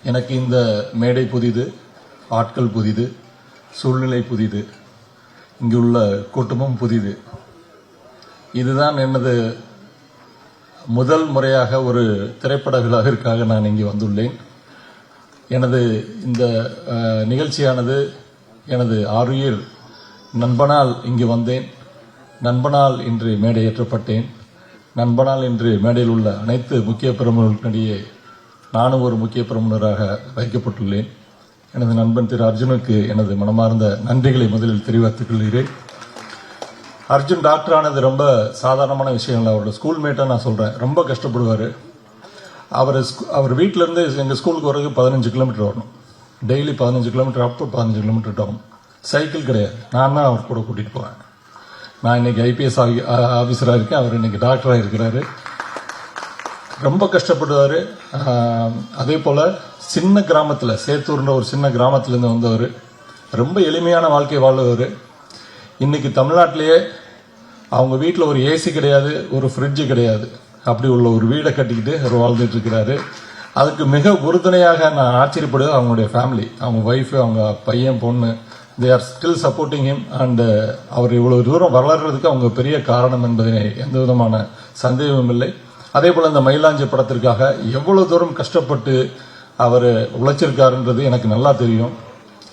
எனக்கு இந்த மேடை புதிது, ஆட்கள் புதிது, சூழ்நிலை புதிது, இங்குள்ள கூட்டமும் புதிது. இதுதான் எனது முதல் முறையாக ஒரு திரைப்பட விழாவிற்காக நான் இங்கே வந்துள்ளேன். எனது இந்த நிகழ்ச்சியானது எனது ஆருயிர் நண்பனால் இங்கு வந்தேன். நண்பனால் இன்று மேடையேற்றப்பட்டேன். நண்பனால் இன்று மேடையில் உள்ள அனைத்து முக்கிய பிரமுகர்களிடையே நானும் ஒரு முக்கிய பிரமுகராக வைக்கப்பட்டுள்ளேன். எனது நண்பன் திரு அர்ஜுனுக்கு எனது மனமார்ந்த நன்றிகளை முதலில் தெரிவித்துக் கொள்கிறேன். அர்ஜுன் டாக்டர் ஆனது ரொம்ப சாதாரணமான விஷயம் இல்லை. அவரோட ஸ்கூல்மேட்டாக நான் சொல்கிறேன். ரொம்ப கஷ்டப்படுவார். அவர் வீட்டிலேருந்து எங்கள் ஸ்கூலுக்கு வரதுக்கு 15 கிலோமீட்டர் வரணும். Daily 15 kilometre up, 15 kilometre down. Cycle கிடையாது. நான் தான் அவர் கூட கூட்டிகிட்டு போவேன். நான் இன்னைக்கு ஐபிஎஸ் ஆஃபீஸராக இருக்கேன். அவர் இன்னைக்கு டாக்டராக இருக்கிறாரு. ரொம்ப கஷ்டப்படுவார். அதே போல் சின்ன கிராமத்தில், சேத்தூர்ன்ற ஒரு சின்ன கிராமத்திலேருந்து வந்தவர். ரொம்ப எளிமையான வாழ்க்கை வாழ்ந்தவர். இன்னைக்கு தமிழ்நாட்டிலேயே அவங்க வீட்டில் ஒரு ஏசி கிடையாது, ஒரு ஃப்ரிட்ஜு கிடையாது. அப்படி உள்ள ஒரு வீடை கட்டிக்கிட்டு அவர் வாழ்ந்துட்டு இருக்கிறாரு. அதுக்கு மிக உறுதுணையாக நான் ஆச்சரியப்படுவது அவங்களுடைய ஃபேமிலி, அவங்க ஒய்ஃபு, அவங்க பையன், பொண்ணு. They are still supporting him. And அவர் இவ்வளவு தூரம் வளர்றதுக்கு அவங்க பெரிய காரணம் என்பதை எந்த விதமான சந்தேகமும் இல்லை. அதே போல் இந்த மயிலாஞ்சி படத்திற்காக எவ்வளவு தூரம் கஷ்டப்பட்டு அவர் உழைச்சிருக்காருன்றது எனக்கு நல்லா தெரியும்.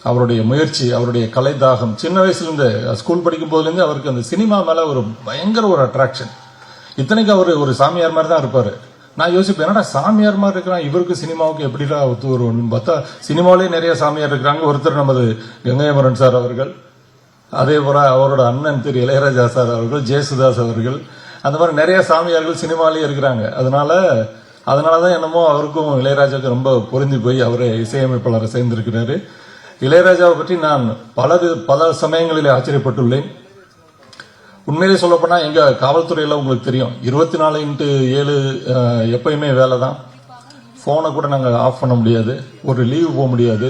அவருடைய முயற்சி, அவருடைய கலை தாகம், சின்ன வயசுலேருந்து ஸ்கூல் படிக்கும் போதுலேருந்து அவருக்கு அந்த சினிமா மேலே ஒரு பயங்கர ஒரு அட்ராக்ஷன். இத்தனைக்கு அவர் ஒரு சாமியார் மாதிரி தான் இருப்பார். நான் யோசிப்பேன், என்னடா சாமியார் மாதிரி இருக்கிறான், இவருக்கு சினிமாவுக்கு எப்படிடா ஒத்து வருவோம்னு பார்த்தா சினிமாவிலேயே நிறைய சாமியார் இருக்கிறாங்க. ஒருத்தர் நமது கங்கையமரன் சார் அவர்கள், அதே போல அவரோட அண்ணன் திரு இளையராஜா சார் அவர்கள், ஜேசுதாஸ் அவர்கள், அந்த மாதிரி நிறைய சாமியார்கள் சினிமாலேயே இருக்கிறாங்க. அதனாலதான் என்னமோ அவருக்கும் இளையராஜாவுக்கு ரொம்ப பொருந்தி போய் அவரை இசையமைப்பாளரை சேர்ந்திருக்கிறாரு. இளையராஜாவை பற்றி நான் பல சமயங்களில் ஆச்சரியப்பட்டுள்ளேன். உண்மையிலே சொல்லப்போனா எங்க காவல்துறையில உங்களுக்கு தெரியும், 24/7 எப்பயுமே வேலை தான். போனை கூட நாங்கள் ஆஃப் பண்ண முடியாது, ஒரு லீவ் போக முடியாது,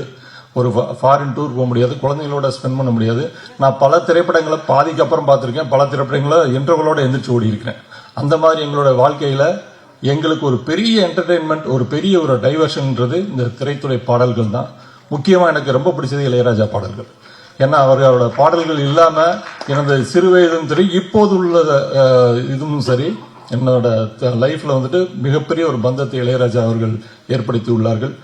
ஒரு ஃபாரின் டூர் போக முடியாது, குழந்தைங்களோட ஸ்பெண்ட் பண்ண முடியாது. நான் பல திரைப்படங்களை பாதிக்கு அப்புறம் பார்த்துருக்கேன், பல திரைப்படங்களை இன்டர்வலோட எந்திரிச்சு ஓடி இருக்கிறேன். அந்த மாதிரி எங்களோட வாழ்க்கையில எங்களுக்கு ஒரு பெரிய என்டர்டெயின்மெண்ட், ஒரு பெரிய ஒரு டைவர்ஷன்ன்றது இந்த திரைத்துறை பாடல்கள் தான். முக்கியமாக எனக்கு ரொம்ப பிடிச்சது இளையராஜா பாடல்கள். ஏன்னா அவரோட பாடல்கள் இல்லாம எனது சிறு வயதும் சரி, இப்போது உள்ள இதுவும் சரி, என்னோட லைஃப்ல வந்துட்டு மிகப்பெரிய ஒரு பந்தத்தை இளையராஜா அவர்கள் ஏற்படுத்தி உள்ளார்கள்.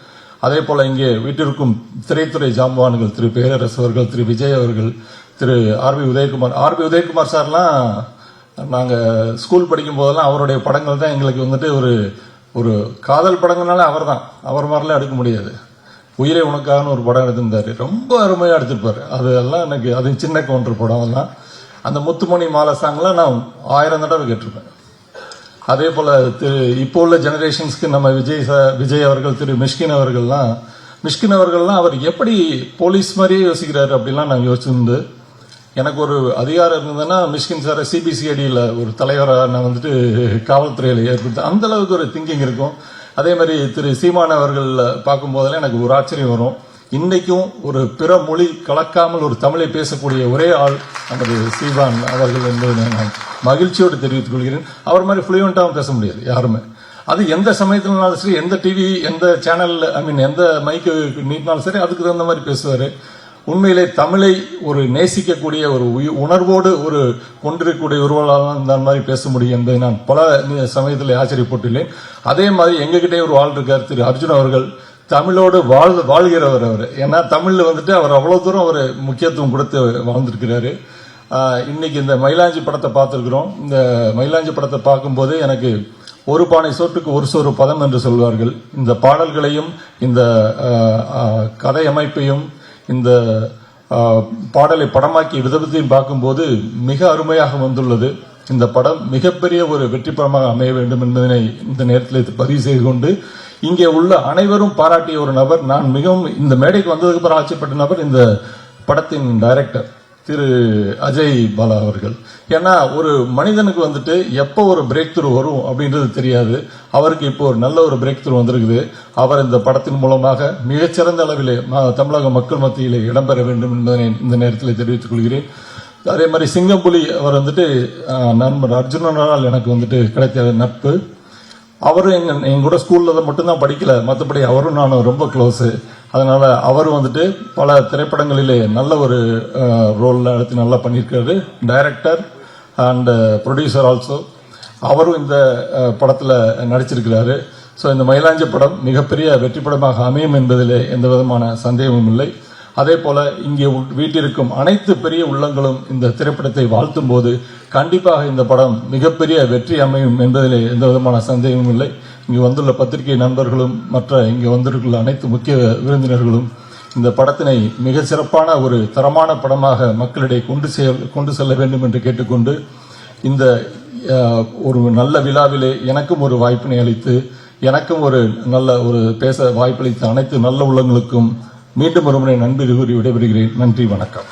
அதே போல இங்கே வீட்டிற்கும் திரைத்துறை ஜாம்பவான்கள் திரு பேரரசு அவர்கள், திரு விஜய் அவர்கள், திரு ஆர்பி உதயகுமார் சார்லாம் நாங்கள் ஸ்கூல் படிக்கும் போதெல்லாம் அவருடைய படங்கள் தான் எங்களுக்கு வந்துட்டு ஒரு காதல் படங்கள்னால அவர் மாதிரிலாம் எடுக்க முடியாது. உயிரை உனக்காக ஒரு படம் எடுத்திருந்தாரு, ரொம்ப அருமையாக எடுத்திருப்பாரு. அதெல்லாம் எனக்கு அது சின்ன கவுண்டர் படம் எல்லாம். அந்த முத்துமணி மாலை சாங்லாம் நான் 1000 தடவை கேட்டிருப்பேன். அதே போல இப்போ உள்ள ஜெனரேஷன்ஸ்க்கு நம்ம விஜய் அவர்கள், திரு மிஷ்கின் அவர்கள்லாம் அவர் எப்படி போலீஸ் மாதிரியே யோசிக்கிறாரு அப்படிலாம் நான் யோசிச்சிருந்து. எனக்கு ஒரு அதிகாரம் இருந்ததுன்னா மிஷ்கின் சாரை சிபிசிஐடியில் ஒரு தலைவராக நான் வந்துட்டு காவல்துறையில் ஏற்படுத்த அந்த அளவுக்கு ஒரு திங்கிங் இருக்கும். அதே மாதிரி திரு சீமான் அவர்கள் பார்க்கும் போதெல்லாம் எனக்கு ஒரு ஆச்சரியம் வரும். இன்னைக்கும் ஒரு பிற மொழி கலக்காமல் ஒரு தமிழை பேசக்கூடிய ஒரே ஆள் நமது சீமான் அவர்கள் என்பதை நான் மகிழ்ச்சியோடு தெரிவித்துக் கொள்கிறேன். அவர் மாதிரி ஃப்ளூயண்டாகவும் பேச முடியாது யாருமே. அது எந்த சமயத்தினாலும் சரி, எந்த டிவி, எந்த சேனல், எந்த மைக்கு நீட்டினாலும் சரி, அதுக்கு தகுந்த மாதிரி பேசுவாரு. உண்மையிலே தமிழை ஒரு நேசிக்கக்கூடிய ஒரு உணர்வோடு ஒரு கொண்டிருக்கக்கூடிய ஒருவரால் இந்த மாதிரி பேச முடியும் என்பதை நான் பல சமயத்தில் ஆச்சரியப்பட்டுள்ளேன். அதே மாதிரி எங்ககிட்டே ஒரு ஆள் இருக்கார், திரு அர்ஜுன் அவர்கள். தமிழோடு வாழ்கிறவர் அவர். ஏன்னா தமிழ்ல வந்துட்டு அவர் அவ்வளவு தூரம் ஒரு முக்கியத்துவம் கொடுத்து வாழ்ந்திருக்கிறாரு. இன்னைக்கு இந்த மயிலாஞ்சி படத்தை பார்த்திருக்கிறோம். இந்த மயிலாஞ்சி படத்தை பார்க்கும்போது எனக்கு ஒரு பானை சோற்றுக்கு ஒரு சோறு பதம் என்று சொல்வார்கள். இந்த பாடல்களையும் இந்த கதை அமைப்பையும் இந்த பாடலை படமாக்கி விதத்தையும் பார்க்கும்போது மிக அருமையாக வந்துள்ளது. இந்த படம் மிகப்பெரிய ஒரு வெற்றி படமாக அமைய வேண்டும் என்பதனை இந்த நேரத்தில் பதிவு செய்து கொண்டு, இங்கே உள்ள அனைவரும் பாராட்டிய ஒரு நபர், நான் மிகவும் இந்த மேடைக்கு வந்ததுக்கு அப்புறம் ஆச்சரியப்பட்ட நபர் இந்த படத்தின் டைரக்டர் திரு அஜய் பாலா அவர்கள். ஏன்னா ஒரு மனிதனுக்கு வந்துட்டு எப்போ ஒரு பிரேக் த்ரூ வரும் அப்படின்றது தெரியாது. அவருக்கு இப்போ ஒரு நல்ல ஒரு பிரேக் த்ரூ வந்திருக்குது. அவர் இந்த படத்தின் மூலமாக மிகச்சிறந்த அளவிலே தமிழக மக்கள் மத்தியிலே இடம்பெற வேண்டும் என்பதை இந்த நேரத்தில் தெரிவித்துக் கொள்கிறேன். அதே மாதிரி சிங்கம்புலி அவர் வந்துட்டு நண்பர் அர்ஜுனனால் எனக்கு வந்துட்டு கிடைத்த நட்பு. அவரும் எங்க கூட ஸ்கூல்ல மட்டும்தான் படிக்கல, மற்றபடி அவரும் நானும் ரொம்ப க்ளோஸு. அதனால அவர் வந்துட்டு பல திரைப்படங்களிலே நல்ல ஒரு ரோல்ல எடுத்து நல்லா பண்ணியிருக்காரு. Director and producer also. அவரும் இந்த படத்தில் நடிச்சிருக்கிறாரு. ஸோ இந்த மயிலாஞ்சி படம் மிகப்பெரிய வெற்றி படமாக அமையும் என்பதிலே எந்த விதமான சந்தேகமும் இல்லை. அதே போல இங்கே வீட்டிற்கும் அனைத்து பெரிய உள்ளங்களும் இந்த திரைப்படத்தை வாழ்த்தும் போது கண்டிப்பாக இந்த படம் மிகப்பெரிய வெற்றி அமையும் என்பதிலே எந்த விதமான சந்தேகமும் இல்லை. இங்கு வந்துள்ள பத்திரிகை நண்பர்களும் மற்ற இங்கு வந்திருக்கிற அனைத்து முக்கிய விருந்தினர்களும் இந்த படத்தினை மிக சிறப்பான ஒரு தரமான படமாக மக்களிடையே கொண்டு செல்ல வேண்டும் என்று கேட்டுக்கொண்டு, இந்த ஒரு நல்ல விழாவிலே எனக்கும் ஒரு வாய்ப்பினை அளித்து, எனக்கும் ஒரு நல்ல ஒரு பேச வாய்ப்பளித்த அனைத்து நல்ல உள்ளங்களுக்கும் மீண்டும் ஒருமுறை நன்றி கூறி விடைபெறுகிறேன். நன்றி, வணக்கம்.